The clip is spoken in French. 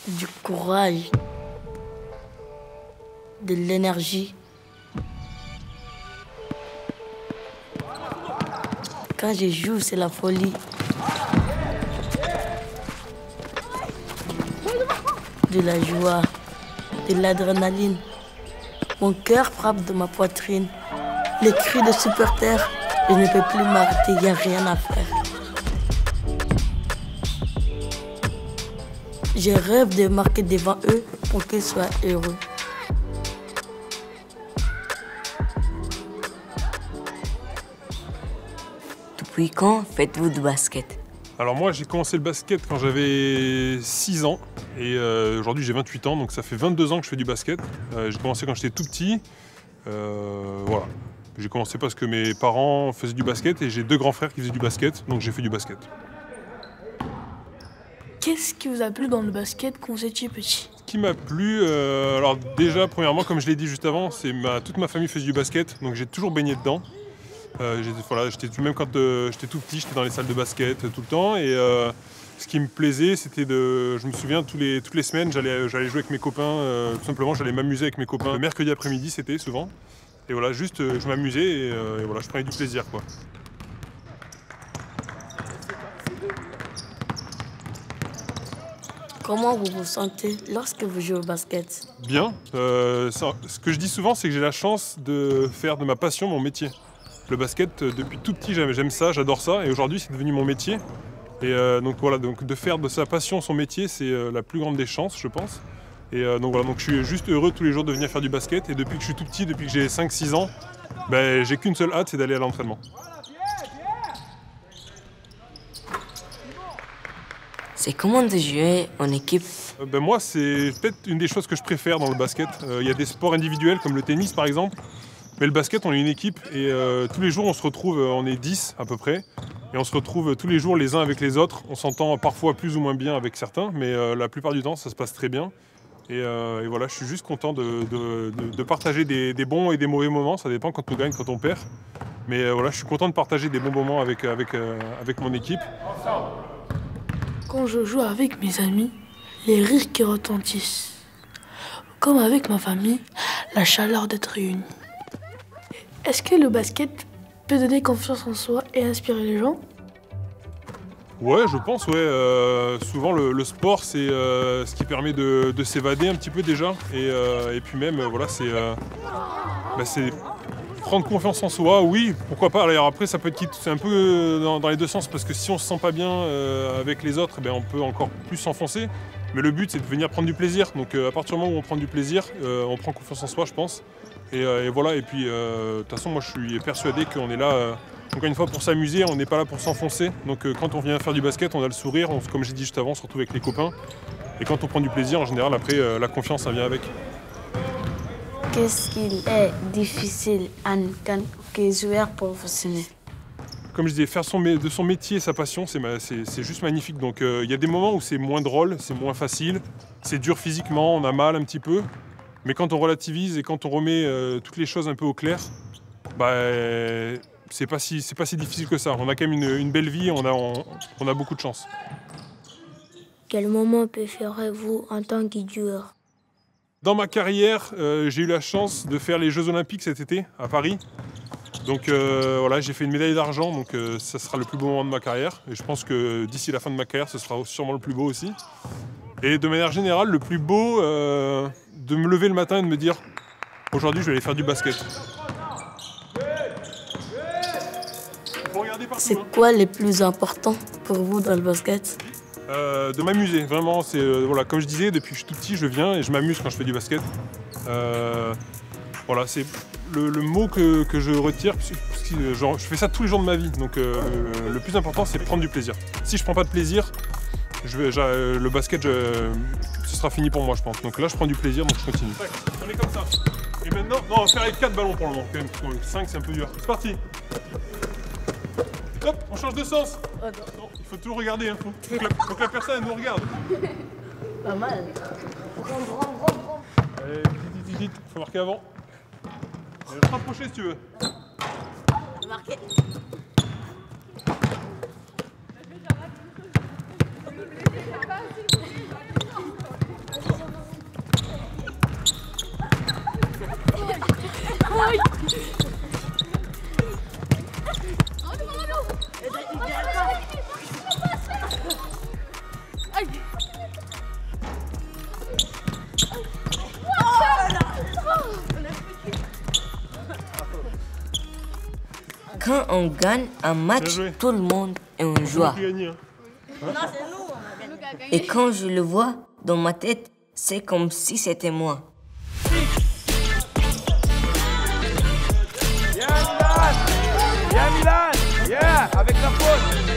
du courage, de l'énergie. Quand je joue, c'est la folie. De la joie, de l'adrénaline. Mon cœur frappe de ma poitrine. Les cris de supporters, je ne peux plus m'arrêter, il n'y a rien à faire. Je rêve de marquer devant eux pour qu'ils soient heureux. Depuis quand faites-vous du basket? Alors moi j'ai commencé le basket quand j'avais 6 ans et aujourd'hui j'ai 28 ans, donc ça fait 22 ans que je fais du basket. J'ai commencé quand j'étais tout petit. Voilà. J'ai commencé parce que mes parents faisaient du basket et j'ai 2 grands frères qui faisaient du basket, donc j'ai fait du basket. Qu'est-ce qui vous a plu dans le basket quand vous étiez petit? Ce qui m'a plu, alors déjà premièrement comme je l'ai dit juste avant, c'est toute ma famille faisait du basket, donc j'ai toujours baigné dedans. Voilà, même quand j'étais tout petit, j'étais dans les salles de basket tout le temps. Et ce qui me plaisait, c'était je me souviens, toutes les semaines, j'allais jouer avec mes copains. Tout simplement, j'allais m'amuser avec mes copains. Le mercredi après-midi, c'était souvent. Et voilà, juste, je m'amusais et voilà, je prenais du plaisir, quoi. Comment vous vous sentez lorsque vous jouez au basket? Bien. Ce que je dis souvent, c'est que j'ai la chance de faire de ma passion mon métier. Le basket, depuis tout petit, j'aime ça, j'adore ça, et aujourd'hui c'est devenu mon métier. Et donc voilà, donc de faire de sa passion son métier, c'est la plus grande des chances, je pense. Et donc voilà, donc je suis juste heureux tous les jours de venir faire du basket. Et depuis que je suis tout petit, depuis que j'ai 5-6 ans, ben, j'ai qu'une seule hâte, c'est d'aller à l'entraînement. C'est comment de jouer en équipe? Ben moi, c'est peut-être une des choses que je préfère dans le basket. Il y a des sports individuels comme le tennis par exemple. Mais le basket, on est une équipe et tous les jours, on se retrouve, on est 10 à peu près, et on se retrouve tous les jours les uns avec les autres. On s'entend parfois plus ou moins bien avec certains, mais la plupart du temps, ça se passe très bien. Et voilà, je suis juste content de partager des bons et des mauvais moments. Ça dépend quand on gagne, quand on perd. Mais voilà, je suis content de partager des bons moments avec mon équipe. Quand je joue avec mes amis, les rires qui retentissent. Comme avec ma famille, la chaleur d'être réunis. Est-ce que le basket peut donner confiance en soi et inspirer les gens? Ouais, je pense, ouais. Souvent, le sport, c'est ce qui permet de s'évader un petit peu déjà. Et puis même, voilà, c'est prendre confiance en soi, oui, pourquoi pas. Alors après, ça peut être c'est un peu dans les deux sens, parce que si on se sent pas bien avec les autres, ben, on peut encore plus s'enfoncer. Mais le but, c'est de venir prendre du plaisir. Donc à partir du moment où on prend du plaisir, on prend confiance en soi, je pense. Et voilà, et puis de toute façon, moi je suis persuadé qu'on est là, encore une fois, pour s'amuser, on n'est pas là pour s'enfoncer. Donc quand on vient faire du basket, on a le sourire, comme j'ai dit juste avant, on se retrouve avec les copains. Et quand on prend du plaisir, en général, après, la confiance, ça vient avec. Qu'est-ce qu'il est difficile en tant que joueur professionnel? Comme je disais, faire de son métier sa passion, c'est juste magnifique. Donc il y a des moments où c'est moins drôle, c'est moins facile, c'est dur physiquement, on a mal un petit peu. Mais quand on relativise et quand on remet toutes les choses un peu au clair, bah, c'est pas si difficile que ça. On a quand même une belle vie, on a beaucoup de chance. Quel moment préférez-vous en tant que joueur? Dans ma carrière, j'ai eu la chance de faire les Jeux Olympiques cet été à Paris. Donc voilà, j'ai fait une médaille d'argent, donc ça sera le plus beau moment de ma carrière. Et je pense que d'ici la fin de ma carrière, ce sera sûrement le plus beau aussi. Et de manière générale, le plus beau, de me lever le matin et de me dire « Aujourd'hui, je vais aller faire du basket ». C'est quoi le plus important pour vous dans le basket? De m'amuser, vraiment. Voilà, comme je disais, depuis que je suis tout petit, je viens et je m'amuse quand je fais du basket. Voilà, c'est le mot que je retire, parce que je fais ça tous les jours de ma vie. Donc le plus important, c'est prendre du plaisir. Si je prends pas de plaisir, le basket, ce sera fini pour moi, je pense. Donc là, je prends du plaisir, donc je continue. On est comme ça. Et maintenant, non, on va faire avec 4 ballons pour le moment. 5, c'est un peu dur. C'est parti. Hop, on change de sens. Non, il faut toujours regarder. Hein. Faut que la personne elle nous regarde. Pas mal. Allez, vite. Faut marquer avant. Te rapprocher si tu veux. Marqué. Quand on gagne un match, joué. tout le monde est en On joie. a gagné. Hein. Et quand je le vois dans ma tête, c'est comme si c'était moi. Yeah, Milan! Yeah, Milan! Yeah, avec la faute!